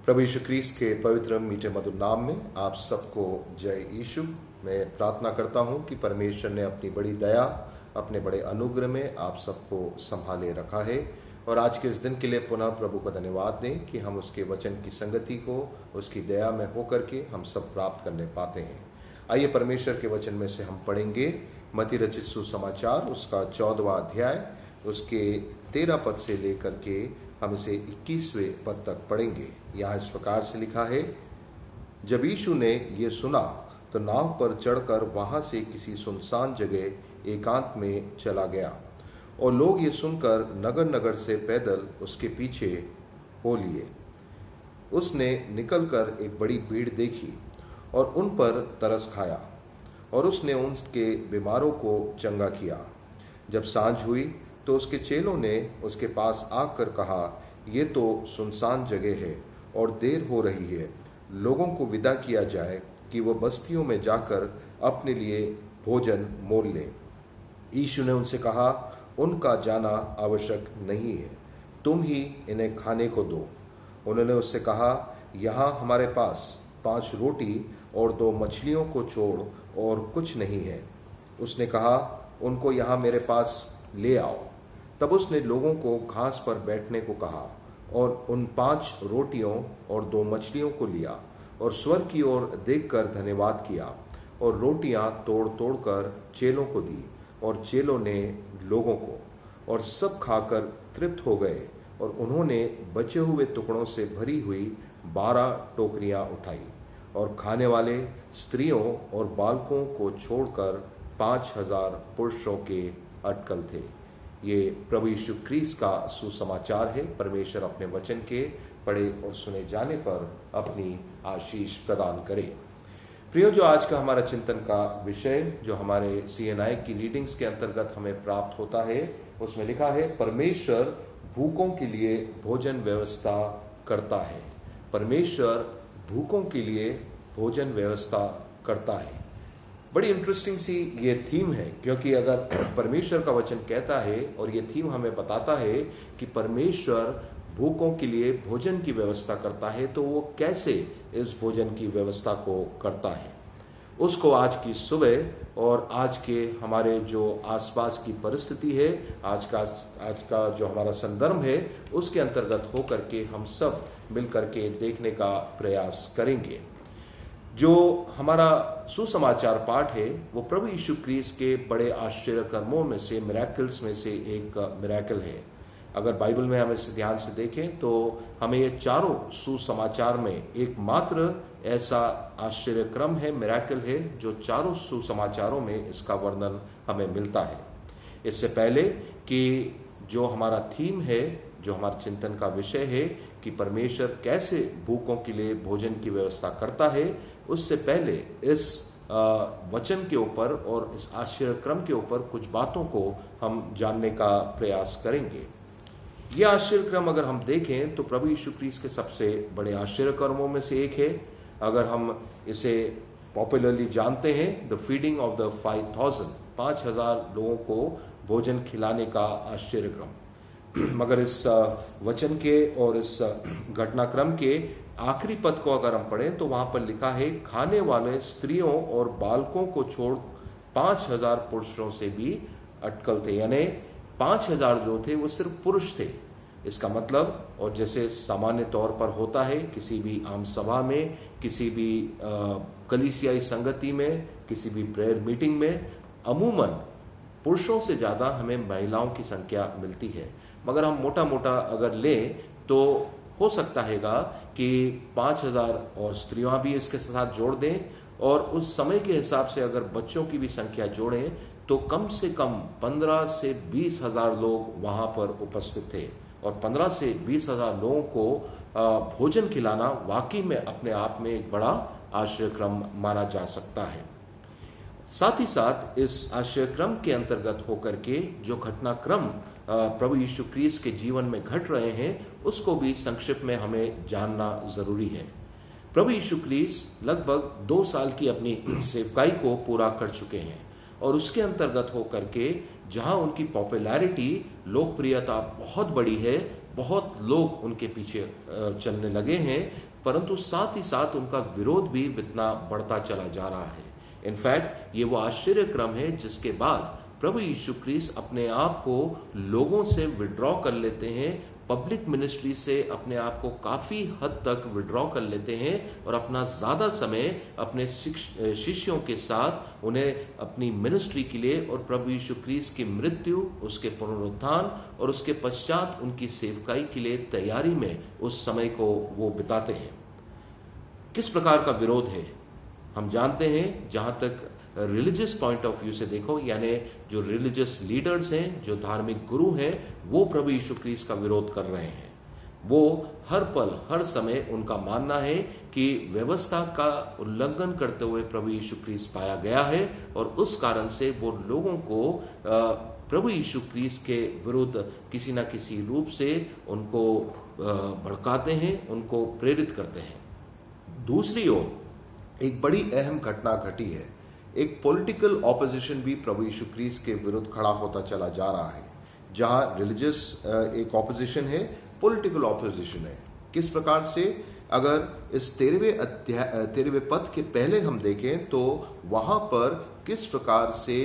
प्रभु यीशु क्रिस्त के पवित्र मीठे मधुर नाम में आप सबको जय यीशु। मैं प्रार्थना करता हूं कि परमेश्वर ने अपनी बड़ी दया, अपने बड़े अनुग्रह में आप सबको संभाले रखा है और आज के इस दिन के लिए पुनः प्रभु को धन्यवाद दें कि हम उसके वचन की संगति को उसकी दया में होकर के हम सब प्राप्त करने पाते हैं। आइए परमेश्वर के वचन में से हम पढ़ेंगे मत्ती रचित सुसमाचार उसका 14वां अध्याय उसके 13 पद से लेकर के हम इसे 21वें पद तक पढ़ेंगे। यहाँ इस प्रकार से लिखा है, जब यीशु ने ये सुना तो नाव पर चढ़कर वहां से किसी सुनसान जगह एकांत में चला गया और लोग ये सुनकर नगर नगर से पैदल उसके पीछे हो लिए। उसने निकलकर एक बड़ी भीड़ देखी और उन पर तरस खाया और उसने उनके बीमारों को चंगा किया। जब सांझ हुई तो उसके चेलों ने उसके पास आकर कहा, ये तो सुनसान जगह है और देर हो रही है, लोगों को विदा किया जाए कि वो बस्तियों में जाकर अपने लिए भोजन मोल लें। यीशु ने उनसे कहा, उनका जाना आवश्यक नहीं है, तुम ही इन्हें खाने को दो। उन्होंने उससे कहा, यहाँ हमारे पास 5 रोटी और 2 मछलियों को छोड़ और कुछ नहीं है। उसने कहा, उनको यहाँ मेरे पास ले आओ। तब उसने लोगों को घास पर बैठने को कहा और उन 5 रोटियों और 2 मछलियों को लिया और स्वर की ओर देखकर धन्यवाद किया और रोटियां तोड़ तोड़ कर चेलों को दी और चेलों ने लोगों को, और सब खाकर तृप्त हो गए। और उन्होंने बचे हुए टुकड़ों से भरी हुई 12 टोकरियां उठाई और खाने वाले स्त्रियों और बालकों को छोड़कर 5000 पुरुषों के अटकल थे। ये प्रभु यीशु क्रिस्त का सुसमाचार है। परमेश्वर अपने वचन के पढ़े और सुने जाने पर अपनी आशीष प्रदान करे। प्रियो, जो आज का हमारा चिंतन का विषय जो हमारे CNI की रीडिंग्स के अंतर्गत हमें प्राप्त होता है, उसमें लिखा है, परमेश्वर भूखों के लिए भोजन व्यवस्था करता है। परमेश्वर भूखों के लिए भोजन व्यवस्था करता है। बड़ी इंटरेस्टिंग सी ये थीम है, क्योंकि अगर परमेश्वर का वचन कहता है और ये थीम हमें बताता है कि परमेश्वर भूखों के लिए भोजन की व्यवस्था करता है, तो वो कैसे इस भोजन की व्यवस्था को करता है, उसको आज की सुबह और आज के हमारे जो आसपास की परिस्थिति है, आज का जो हमारा संदर्भ है, उसके अंतर्गत होकर के हम सब मिलकर के देखने का प्रयास करेंगे। जो हमारा सुसमाचार पाठ है वो प्रभु यीशु क्रिस्त के बड़े आश्चर्य कर्मों में से, मिरेकल्स में से एक मिरेकल है। अगर बाइबल में हम इसे ध्यान से देखें तो हमें ये चारों सुसमाचार में एकमात्र ऐसा आश्चर्य क्रम है, मिरेकल है, जो चारों सुसमाचारों में इसका वर्णन हमें मिलता है। इससे पहले कि जो हमारा थीम है, जो हमारा चिंतन का विषय है कि परमेश्वर कैसे भूखों के लिए भोजन की व्यवस्था करता है, उससे पहले इस वचन के ऊपर और इस आश्चर्य क्रम के ऊपर कुछ बातों को हम जानने का प्रयास करेंगे। यह आश्चर्य क्रम अगर हम देखें तो प्रभु यीशु क्रिस्त के सबसे बड़े आश्चर्य कर्मों में से एक है। अगर हम इसे पॉपुलरली जानते हैं, द फीडिंग ऑफ द 5000 लोगों को भोजन खिलाने का आश्चर्य क्रम। मगर इस वचन के और इस घटनाक्रम के आखिरी पद को अगर हम पढ़ें तो वहां पर लिखा है, खाने वाले स्त्रियों और बालकों को छोड़ 5000 पुरुषों से भी अटकल थे। यानी 5000 जो थे वो सिर्फ पुरुष थे। इसका मतलब, और जैसे सामान्य तौर पर होता है किसी भी आम सभा में, किसी भी कलीसियाई संगति में, किसी भी प्रेयर मीटिंग में, अमूमन पुरुषों से ज्यादा हमें महिलाओं की संख्या मिलती है। मगर हम मोटा मोटा अगर लें तो हो सकता हैगा कि 5000 और स्त्रियां भी इसके साथ जोड़ दें, और उस समय के हिसाब से अगर बच्चों की भी संख्या जोड़ें तो कम से कम 15 से 20 हजार लोग वहां पर उपस्थित थे। और 15 से 20 हजार लोगों को भोजन खिलाना वाकई में अपने आप में एक बड़ा आश्चर्यक्रम माना जा सकता है। साथ ही साथ इस आश्चर्यक्रम के अंतर्गत होकर के जो घटनाक्रम प्रभु यीशु क्रिस्त के जीवन में घट रहे हैं, उसको भी संक्षिप्त में हमें जानना जरूरी है। प्रभु यीशु क्रिस्त लगभग 2 साल की अपनी सेवकाई को पूरा कर चुके हैं और उसके अंतर्गत होकर के जहां उनकी पॉपुलैरिटी, लोकप्रियता बहुत बड़ी है, बहुत लोग उनके पीछे चलने लगे हैं, परंतु साथ ही साथ उनका विरोध भी इतना बढ़ता चला जा रहा है। इनफैक्ट ये वो आश्चर्य क्रम है जिसके बाद प्रभु यीशु ख्रीस्त अपने आप को लोगों से विड्रॉ कर लेते हैं, पब्लिक मिनिस्ट्री से अपने आप को काफी हद तक विड्रॉ कर लेते हैं और अपना ज्यादा समय अपने शिष्यों के साथ उन्हें अपनी मिनिस्ट्री के लिए और प्रभु यीशु ख्रीस्त की मृत्यु, उसके पुनरुत्थान और उसके पश्चात उनकी सेवकाई के लिए तैयारी में उस समय को वो बिताते हैं। किस प्रकार का विरोध है हम जानते हैं। जहां तक रिलीजियस पॉइंट ऑफ व्यू से देखो, यानी जो रिलीजियस लीडर्स हैं, जो धार्मिक गुरु हैं, वो प्रभु यीशु ख्रीस्त का विरोध कर रहे हैं। वो हर पल हर समय उनका मानना है कि व्यवस्था का उल्लंघन करते हुए प्रभु यीशु ख्रीस्त पाया गया है और उस कारण से वो लोगों को प्रभु यीशु ख्रीस्त के विरुद्ध किसी ना किसी रूप से उनको भड़काते हैं, उनको प्रेरित करते हैं। दूसरी ओर एक बड़ी अहम घटना घटी है। एक पॉलिटिकल ऑपोजिशन भी प्रभु यीशु ख्रीस्त के विरुद्ध खड़ा होता चला जा रहा है। जहां रिलीजियस एक ऑपोजिशन है, पॉलिटिकल ऑपोजिशन है। किस प्रकार से, अगर इस 13वें पद के पहले हम देखें तो वहां पर किस प्रकार से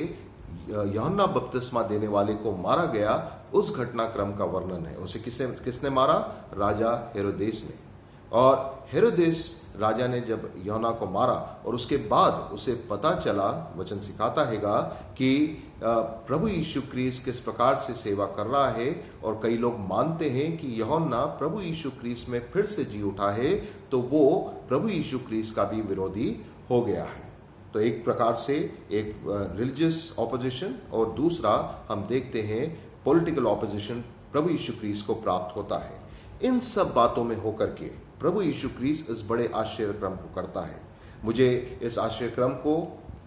यूहन्ना बपतिस्मा देने वाले को मारा गया, उस घटनाक्रम का वर्णन है। उसे किसने मारा? राजा हेरोदेस ने। और हेरोदेस राजा ने जब यूहन्ना को मारा और उसके बाद उसे पता चला, वचन सिखाता हैगा कि प्रभु यीशु ख्रीस्त किस प्रकार से सेवा कर रहा है और कई लोग मानते हैं कि यूहन्ना प्रभु यीशु ख्रीस्त में फिर से जी उठा है, तो वो प्रभु यीशु ख्रीस्त का भी विरोधी हो गया है। तो एक प्रकार से एक रिलीजियस ऑपोजिशन और दूसरा हम देखते हैं पॉलिटिकल ऑपोजिशन प्रभु यीशु ख्रीस्त को प्राप्त होता है। इन सब बातों में होकर के प्रभु यीशु ख्रीस्त इस बड़े आश्चर्यक्रम को करता है। मुझे इस आश्चर्यक्रम को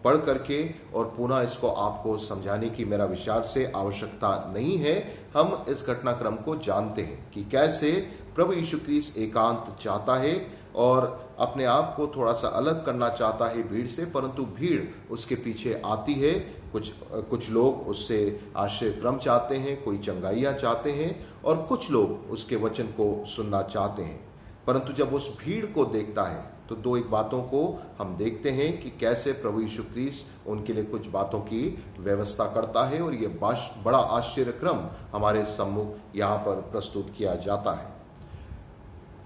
पढ़ करके और पुनः इसको आपको समझाने की मेरा विचार से आवश्यकता नहीं है। हम इस घटनाक्रम को जानते हैं कि कैसे प्रभु यीशु ख्रीस्त एकांत चाहता है और अपने आप को थोड़ा सा अलग करना चाहता है भीड़ से, परंतु भीड़ उसके पीछे आती है। कुछ लोग उससे आश्चर्यक्रम चाहते हैं, कोई चंगाइयां चाहते हैं और कुछ लोग उसके वचन को सुनना चाहते हैं। परंतु जब उस भीड़ को देखता है तो दो एक बातों को हम देखते हैं कि कैसे प्रभु यीशु ख्रीस्त उनके लिए कुछ बातों की व्यवस्था करता है और ये बड़ा आश्चर्यक्रम हमारे सम्मुख यहाँ पर प्रस्तुत किया जाता है।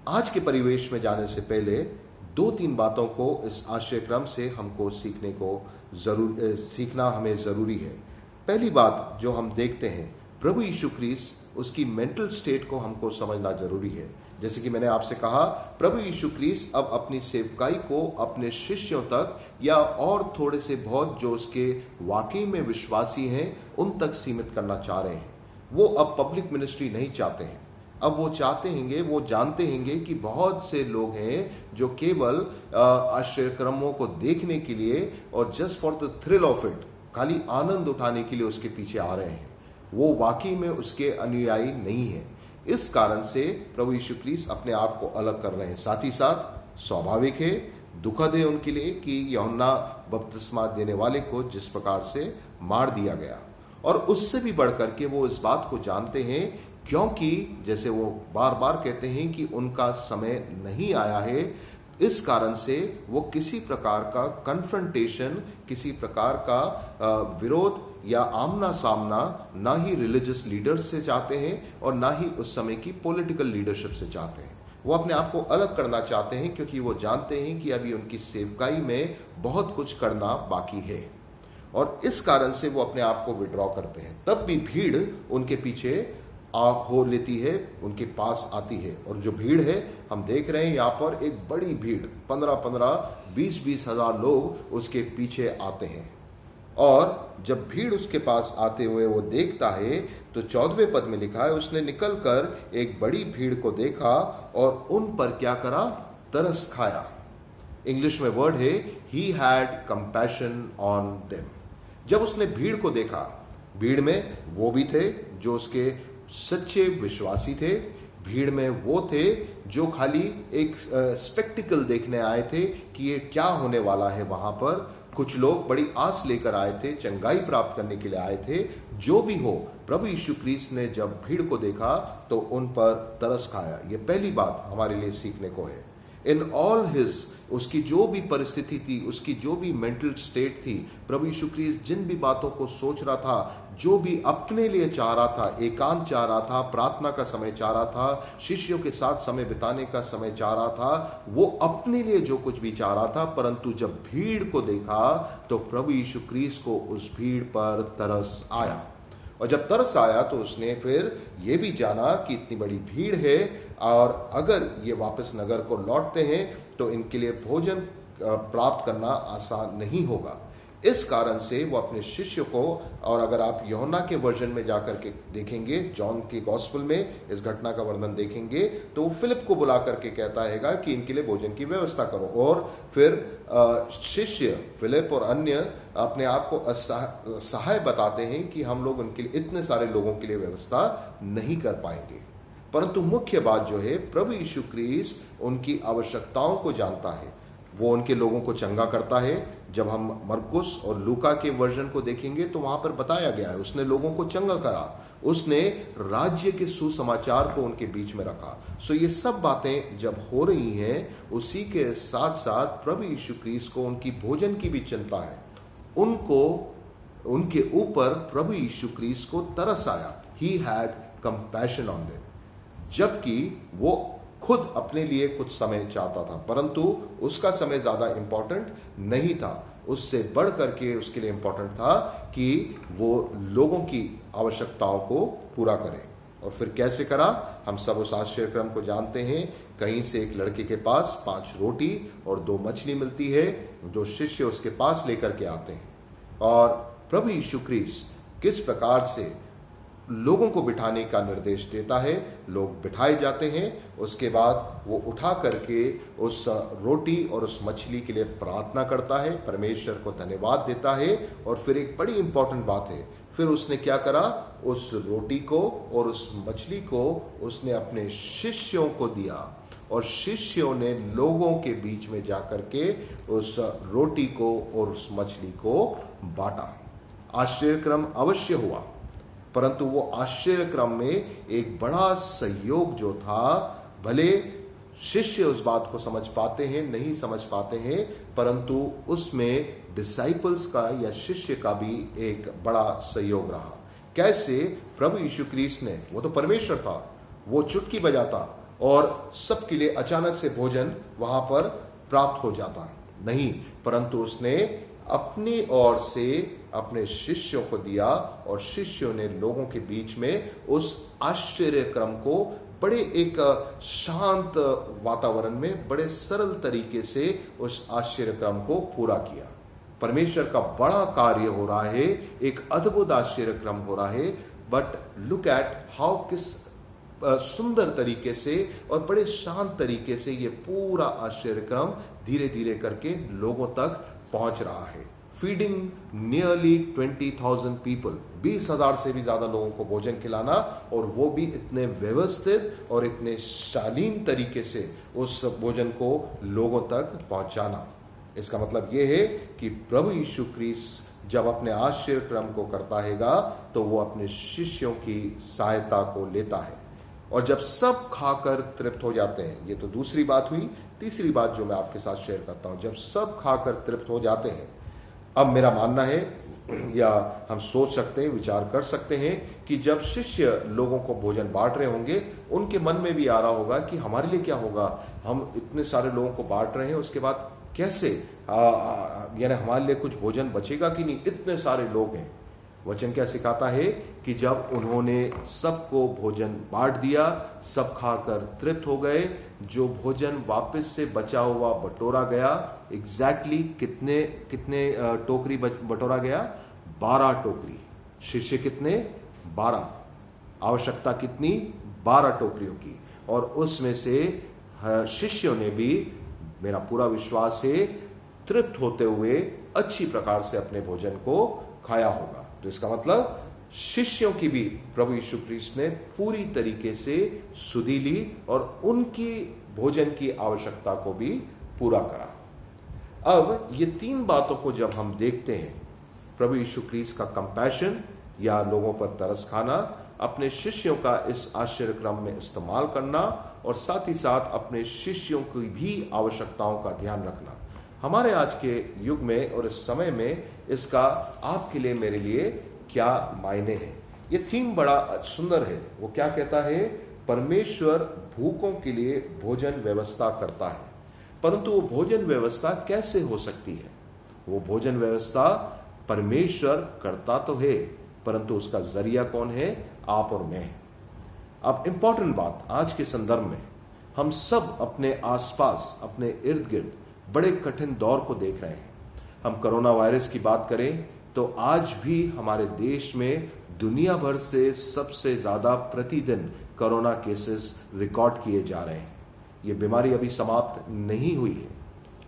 आज के परिवेश में जाने से पहले दो तीन बातों को इस आश्चर्यक्रम से हमको सीखना हमें जरूरी है। पहली बात जो हम देखते हैं, प्रभु यीशु ख्रीस्त उसकी मेंटल स्टेट को हमको समझना जरूरी है। जैसे कि मैंने आपसे कहा, प्रभु यीशु ख्रीस्त अब अपनी सेवकाई को अपने शिष्यों तक या और थोड़े से बहुत जो उसके वाकई में विश्वासी हैं उन तक सीमित करना चाह रहे हैं। वो अब पब्लिक मिनिस्ट्री नहीं चाहते हैं। अब वो चाहते हैंगे, वो जानते हैंगे कि बहुत से लोग हैं जो केवल आश्चर्यक्रमों को देखने के लिए और just for the thrill of it, खाली आनंद उठाने के लिए उसके पीछे आ रहे हैं। वो वाकई में उसके अनुयायी नहीं है। इस कारण से प्रभु यीशु ख्रीस्त अपने आप को अलग कर रहे हैं। साथ ही साथ स्वाभाविक है, दुखद है उनके लिए कि यूहन्ना बपतिस्मा देने वाले को जिस प्रकार से मार दिया गया, और उससे भी बढ़कर के वो इस बात को जानते हैं, क्योंकि जैसे वो बार बार कहते हैं कि उनका समय नहीं आया है। इस कारण से वो किसी प्रकार का कन्फ्रंटेशन, किसी प्रकार का विरोध या आमना सामना ना ही रिलीजियस लीडर्स से चाहते हैं और ना ही उस समय की पॉलिटिकल लीडरशिप से चाहते हैं। वो अपने आप को अलग करना चाहते हैं क्योंकि वो जानते हैं कि अभी उनकी सेवकाई में बहुत कुछ करना बाकी है, और इस कारण से वो अपने आप को विड्रॉ करते हैं। तब भी भीड़ उनके पीछे हो लेती है, उनके पास आती है, और जो भीड़ है हम देख रहे हैं यहाँ पर एक बड़ी भीड़, 15-15, 20-20 हजार लोग उसके पीछे आते हैं। और जब भीड़ उसके पास आते हुए वो देखता है तो 14वें पद में लिखा है, उसने निकलकर एक बड़ी भीड़ को देखा और उन पर क्या करा? तरस खाया। इंग्लिश में वर्ड है he had compassion on them. जब उसने भीड़ को देखा, भीड़ में वो भी थे जो उसके सच्चे विश्वासी थे, भीड़ में वो थे जो खाली एक स्पेक्टिकल देखने आए थे कि ये क्या होने वाला है वहां पर। कुछ लोग बड़ी आस लेकर आए थे, चंगाई प्राप्त करने के लिए आए थे। जो भी हो, प्रभु यीशु ख्रीस्त ने जब भीड़ को देखा तो उन पर तरस खाया। ये पहली बात हमारे लिए सीखने को है। इन ऑल हिज, उसकी जो भी परिस्थिति थी, उसकी जो भी मेंटल स्टेट थी, प्रभु यीशु क्रिस्ट जिन भी बातों को सोच रहा था, जो भी अपने लिए चाह रहा था, एकांत चाह रहा था, प्रार्थना का समय चाह रहा था, शिष्यों के साथ समय बिताने का समय चाह रहा था, वो अपने लिए जो कुछ भी चाह रहा था, परंतु जब भीड़ को देखा तो प्रभु यीशु क्रिस्ट को उस भीड़ पर तरस आया। और जब तरस आया तो उसने फिर ये भी जाना कि इतनी बड़ी भीड़ है और अगर ये वापस नगर को लौटते हैं तो इनके लिए भोजन प्राप्त करना आसान नहीं होगा। इस कारण से वो अपने शिष्य को, और अगर आप यूहन्ना के वर्जन में जाकर के देखेंगे, जॉन के गॉस्पेल में इस घटना का वर्णन देखेंगे, तो वो फिलिप को बुला करके कहता है कि इनके लिए भोजन की व्यवस्था करो। और फिर शिष्य फिलिप और अन्य अपने आप को सहाय बताते हैं कि हम लोग उनके लिए, इतने सारे लोगों के लिए व्यवस्था नहीं कर पाएंगे। परंतु मुख्य बात जो है, प्रभु यीशु क्रिस्ट उनकी आवश्यकताओं को जानता है, वो उनके लोगों को चंगा करता है। जब हम मरकुस और लूका के वर्जन को देखेंगे तो वहां पर बताया गया है उसने लोगों को चंगा करा, उसने राज्य के सुसमाचार को उनके बीच में रखा। सो ये सब बातें जब हो रही हैं, उसी के साथ साथ प्रभु यीशु क्रिस्ट को उनकी भोजन की भी चिंता है। उनको, उनके ऊपर प्रभु यीशु क्रिस्ट को तरस आया। He had compassion on them, जबकि वो खुद अपने लिए कुछ समय चाहता था, परंतु उसका समय ज्यादा इंपॉर्टेंट नहीं था। उससे बढ़ करके उसके लिए इंपॉर्टेंट था कि वो लोगों की आवश्यकताओं को पूरा करे। और फिर कैसे करा, हम सब उस आश्चर्यक्रम को जानते हैं। कहीं से एक लड़के के पास 5 रोटी और 2 मछली मिलती है, जो शिष्य उसके पास लेकर के आते हैं। और प्रभु यीशु क्रिस्ट किस प्रकार से लोगों को बिठाने का निर्देश देता है, लोग बिठाए जाते हैं। उसके बाद वो उठा करके उस रोटी और उस मछली के लिए प्रार्थना करता है, परमेश्वर को धन्यवाद देता है। और फिर एक बड़ी इंपॉर्टेंट बात है, फिर उसने क्या करा, उस रोटी को और उस मछली को उसने अपने शिष्यों को दिया, और शिष्यों ने लोगों के बीच में जाकर के उस रोटी को और उस मछली को बांटा। आश्चर्यक्रम अवश्य हुआ, परंतु वो आश्चर्यक्रम में एक बड़ा सहयोग जो था, भले शिष्य उस बात को समझ पाते हैं, नहीं समझ पाते हैं, परंतु उसमें डिसाइपल्स का या शिष्य का भी एक बड़ा सहयोग रहा। कैसे प्रभु यीशु क्रिस्ट ने, वो तो परमेश्वर था, वो चुटकी बजाता और सबके लिए अचानक से भोजन वहां पर प्राप्त हो जाता नहीं, परंतु उसने अपनी ओर से अपने शिष्यों को दिया, और शिष्यों ने लोगों के बीच में उस आश्चर्यक्रम को बड़े एक शांत वातावरण में बड़े सरल तरीके से उस आश्चर्यक्रम को पूरा किया। परमेश्वर का बड़ा कार्य हो रहा है, एक अद्भुत आश्चर्यक्रम हो रहा है, बट लुक एट हाउ किस सुंदर तरीके से और बड़े शांत तरीके से ये पूरा आश्चर्यक्रम धीरे धीरे करके लोगों तक पहुंच रहा है। फीडिंग नियरली 20,000 पीपल, 20,000 से भी ज्यादा लोगों को भोजन खिलाना, और वो भी इतने व्यवस्थित और इतने शालीन तरीके से उस भोजन को लोगों तक पहुंचाना। इसका मतलब यह है कि प्रभु यीशु क्रिस्ट जब अपने आश्चर्यक्रम को करता हैगा तो वो अपने शिष्यों की सहायता को लेता है, और जब सब खाकर तृप्त हो जाते हैं, ये तो दूसरी बात हुई। तीसरी बात जो मैं आपके साथ शेयर करता हूं, जब सब खाकर तृप्त हो जाते हैं, अब मेरा मानना है या हम सोच सकते हैं, विचार कर सकते हैं कि जब शिष्य लोगों को भोजन बांट रहे होंगे, उनके मन में भी आ रहा होगा कि हमारे लिए क्या होगा, हम इतने सारे लोगों को बांट रहे हैं, उसके बाद कैसे यानी हमारे लिए कुछ भोजन बचेगा कि नहीं, इतने सारे लोग हैं। वचन क्या सिखाता है कि जब उन्होंने सबको भोजन बांट दिया, सब खाकर तृप्त हो गए, जो भोजन वापस से बचा हुआ बटोरा गया, एग्जैक्टली कितने टोकरी बटोरा गया, 12 टोकरी। शिष्य कितने, 12। आवश्यकता कितनी, 12 टोकरियों की। और उसमें से शिष्यों ने भी, मेरा पूरा विश्वास है, तृप्त होते हुए अच्छी प्रकार से अपने भोजन को खाया होगा। तो इसका मतलब शिष्यों की भी प्रभु यीशु क्रिस्ट ने पूरी तरीके से सुधि ली और उनकी भोजन की आवश्यकता को भी पूरा करा। अब ये 3 बातों को जब हम देखते हैं, प्रभु यीशु क्रिस्ट का कंपैशन या लोगों पर तरस खाना, अपने शिष्यों का इस आश्चर्यक्रम में इस्तेमाल करना, और साथ ही साथ अपने शिष्यों की भी आवश्यकताओं का ध्यान रखना। हमारे आज के युग में और इस समय में इसका आपके लिए, मेरे लिए क्या मायने हैं। ये थीम बड़ा सुंदर है। वो क्या कहता है? परमेश्वर भूखों के लिए भोजन व्यवस्था करता है। परंतु वो भोजन व्यवस्था कैसे हो सकती है? वो भोजन व्यवस्था परमेश्वर करता तो है, परंतु उसका जरिया कौन है? आप और मैं। अब इंपॉर्टेंट बात, आज के संदर्भ में हम सब अपने आसपास, अपने इर्द गिर्द बड़े कठिन दौर को देख रहे हैं। हम कोरोना वायरस की बात करें तो आज भी हमारे देश में दुनिया भर से सबसे ज्यादा प्रतिदिन कोरोना केसेस रिकॉर्ड किए जा रहे हैं। ये बीमारी अभी समाप्त नहीं हुई है।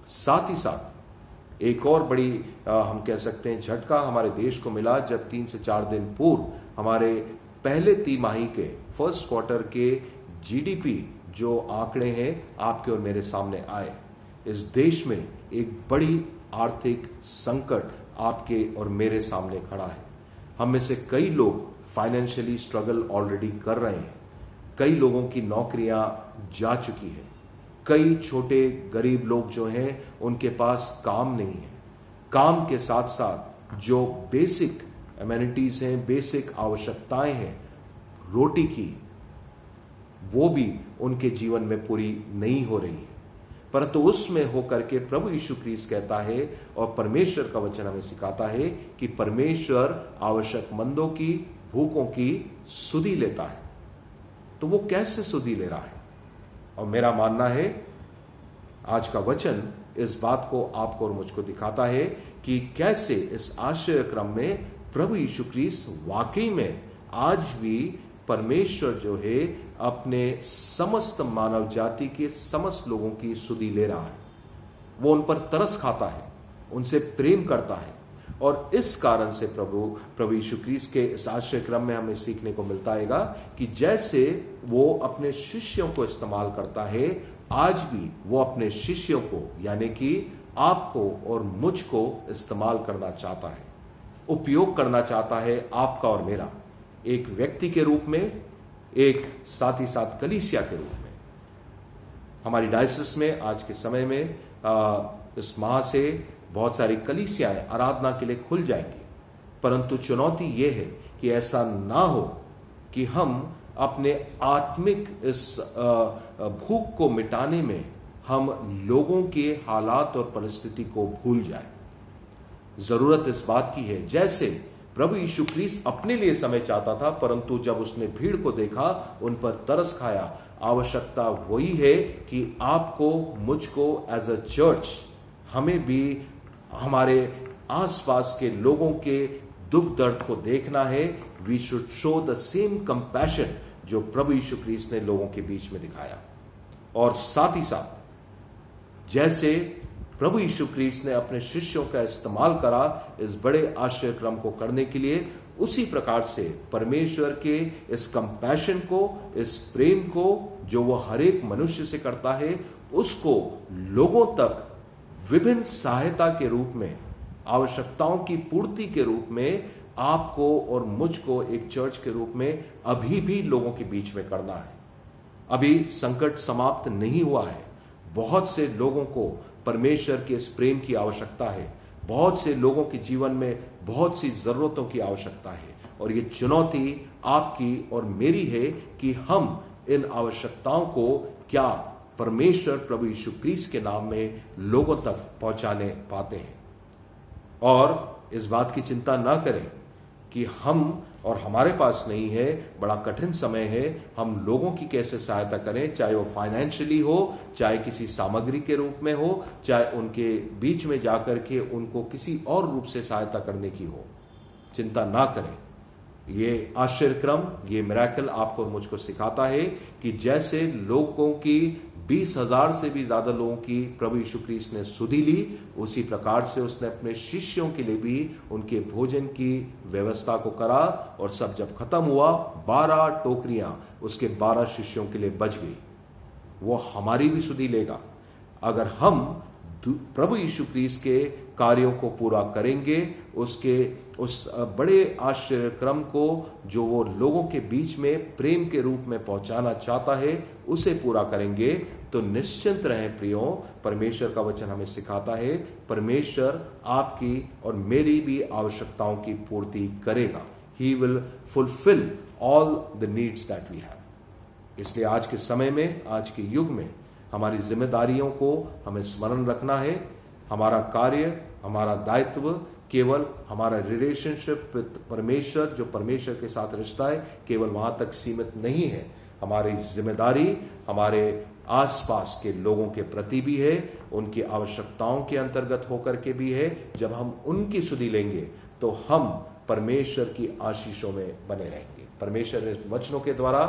साथ ही साथ एक और बड़ी हम कह सकते हैं झटका हमारे देश को मिला, जब 3 से 4 दिन पूर्व हमारे पहले तिमाही के फर्स्ट क्वार्टर के जीडीपी जो आंकड़े हैं आपके और मेरे सामने आए। इस देश में एक बड़ी आर्थिक संकट आपके और मेरे सामने खड़ा है। हम में से कई लोग फाइनेंशियली स्ट्रगल ऑलरेडी कर रहे हैं। कई लोगों की नौकरियां जा चुकी है। कई छोटे गरीब लोग जो हैं उनके पास काम नहीं है। काम के साथ साथ जो बेसिक एमेनिटीज हैं, बेसिक आवश्यकताएं हैं रोटी की, वो भी उनके जीवन में पूरी नहीं हो रही है। परंतु उसमें होकर के प्रभु यीशु ख्रीस्त कहता है और परमेश्वर का वचन हमें सिखाता है कि परमेश्वर आवश्यकमंदों की, भूखों की सुधि लेता है। तो वो कैसे सुधि ले रहा है? और मेरा मानना है आज का वचन इस बात को आपको और मुझको दिखाता है कि कैसे इस आश्चर्य क्रम में प्रभु यीशु ख्रीस्त वाकई में आज भी परमेश्वर जो है अपने समस्त मानव जाति के समस्त लोगों की सुधि ले रहा है। वो उन पर तरस खाता है, उनसे प्रेम करता है। और इस कारण से प्रभु यीशु ख्रीस्त के इस आश्रय क्रम में हमें सीखने को मिलता है कि जैसे वो अपने शिष्यों को इस्तेमाल करता है, आज भी वो अपने शिष्यों को यानी कि आपको और मुझको इस्तेमाल करना चाहता है, उपयोग करना चाहता है आपका और मेरा, एक व्यक्ति के रूप में, एक साथ ही साथ कलीसिया के रूप में। हमारी डायसिस में आज के समय में इस माह से बहुत सारी कलीसियाएं आराधना के लिए खुल जाएंगी। परंतु चुनौती यह है कि ऐसा ना हो कि हम अपने आत्मिक इस भूख को मिटाने में हम लोगों के हालात और परिस्थिति को भूल जाए। जरूरत इस बात की है, जैसे प्रभु यीशु ख्रीस्त अपने लिए समय चाहता था, परंतु जब उसने भीड़ को देखा, उन पर तरस खाया। आवश्यकता वही है कि आपको, मुझको एज अ चर्च, हमें भी हमारे आसपास के लोगों के दुख दर्द को देखना है। We should show the same compassion जो प्रभु यीशु ख्रीस्त ने लोगों के बीच में दिखाया। और साथ ही साथ जैसे प्रभु यीशु ख्रीस्त ने अपने शिष्यों का इस्तेमाल करा इस बड़े आश्चर्य क्रम को करने के लिए, उसी प्रकार से परमेश्वर के इस कंपैशन को, इस प्रेम को जो वो हर एक मनुष्य से करता है, उसको लोगों तक विभिन्न सहायता के रूप में, आवश्यकताओं की पूर्ति के रूप में आपको और मुझको एक चर्च के रूप में अभी भी लोगों के बीच में करना है। अभी संकट समाप्त नहीं हुआ है। बहुत से लोगों को परमेश्वर के इस प्रेम की आवश्यकता है। बहुत से लोगों के जीवन में बहुत सी जरूरतों की आवश्यकता है। और ये चुनौती आपकी और मेरी है कि हम इन आवश्यकताओं को क्या परमेश्वर प्रभु यीशु ख्रीस्त के नाम में लोगों तक पहुंचाने पाते हैं। और इस बात की चिंता ना करें कि हम और हमारे पास नहीं है, बड़ा कठिन समय है, हम लोगों की कैसे सहायता करें, चाहे वो फाइनेंशियली हो, चाहे किसी सामग्री के रूप में हो, चाहे उनके बीच में जाकर के उनको किसी और रूप से सहायता करने की हो। चिंता ना करें। ये आश्चर्यक्रम, ये मिरेकल आपको और मुझको सिखाता है कि जैसे लोगों की 20,000 से भी ज्यादा लोगों की प्रभु यीशु ख्रीस्त ने सुधि ली, उसी प्रकार से उसने अपने शिष्यों के लिए भी उनके भोजन की व्यवस्था को करा। और सब जब खत्म हुआ, 12 टोकरियां उसके 12 शिष्यों के लिए बच गई। वो हमारी भी सुधि लेगा अगर हम प्रभु यीशु ख्रीस्त के कार्यों को पूरा करेंगे, उसके उस बड़े आश्चर्य क्रम को जो वो लोगों के बीच में प्रेम के रूप में पहुंचाना चाहता है उसे पूरा करेंगे, तो निश्चिंत रहें प्रियो, परमेश्वर का वचन हमें सिखाता है परमेश्वर आपकी और मेरी भी आवश्यकताओं की पूर्ति करेगा। He will fulfil all the needs that we have. इसलिए आज के समय में, आज के युग में हमारी जिम्मेदारियों को हमें स्मरण रखना है। हमारा कार्य, हमारा दायित्व केवल हमारा रिलेशनशिप विद परमेश्वर, जो परमेश्वर के साथ रिश्ता है, केवल वहां तक सीमित नहीं है। हमारी जिम्मेदारी हमारे आसपास के लोगों के प्रति भी है, उनकी आवश्यकताओं के अंतर्गत होकर के भी है। जब हम उनकी सुधि लेंगे तो हम परमेश्वर की आशीषों में बने रहेंगे। परमेश्वर ने वचनों के द्वारा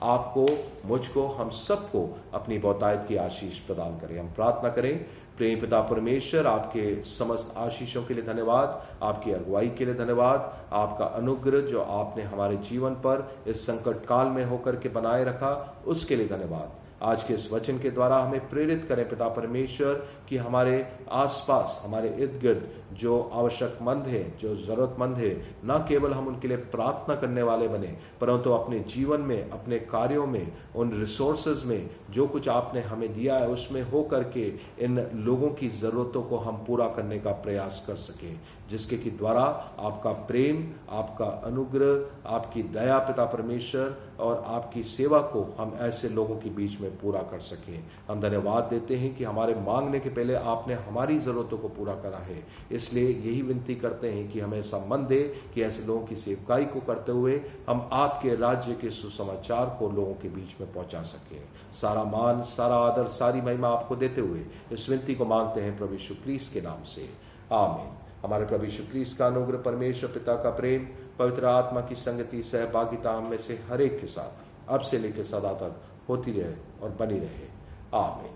आपको, मुझको, हम सबको अपनी बहुतायत की आशीष प्रदान करें। हम प्रार्थना करें। प्रेम पिता परमेश्वर, आपके समस्त आशीषों के लिए धन्यवाद, आपकी अगुवाई के लिए धन्यवाद, आपका अनुग्रह जो आपने हमारे जीवन पर इस संकट काल में होकर के बनाए रखा उसके लिए धन्यवाद। आज के इस वचन के द्वारा हमें प्रेरित करें पिता परमेश्वर कि हमारे आसपास, हमारे इर्द गिर्द जो आवश्यकमंद है, जो जरूरतमंद है, न केवल हम उनके लिए प्रार्थना करने वाले बने, परंतु अपने जीवन में, अपने कार्यों में, उन रिसोर्सेज में जो कुछ आपने हमें दिया है उसमें हो करके इन लोगों की जरूरतों को हम पूरा करने का प्रयास कर सके, जिसके की द्वारा आपका प्रेम, आपका अनुग्रह, आपकी दया पिता परमेश्वर और आपकी सेवा को हम ऐसे लोगों के बीच में पूरा कर सके। हम धन्यवाद देते हैं कि हमारे मांगने के पहले आपने हमारी जरूरतों को पूरा करा है। इसलिए यही विनती करते हैं कि हमें ऐसा मन दे कि ऐसे लोगों की सेवकाई को करते हुए हम आपके राज्य के सुसमाचार को लोगों के बीच में पहुंचा सके। सारा मान, सारा आदर, सारी महिमा आपको देते हुए इस विनती को मांगते हैं प्रभु यीशु ख्रीस्त के नाम से, आमीन। हमारे प्रभु यीशु ख्रीस्त का अनुग्रह, परमेश्वर पिता का प्रेम, पवित्र आत्मा की संगति, सहभागिता हम में से हर एक के साथ अब से लेकर सदा तक होती रहे और बनी रहे, आमीन।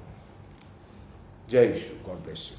जय यीशु। God bless you.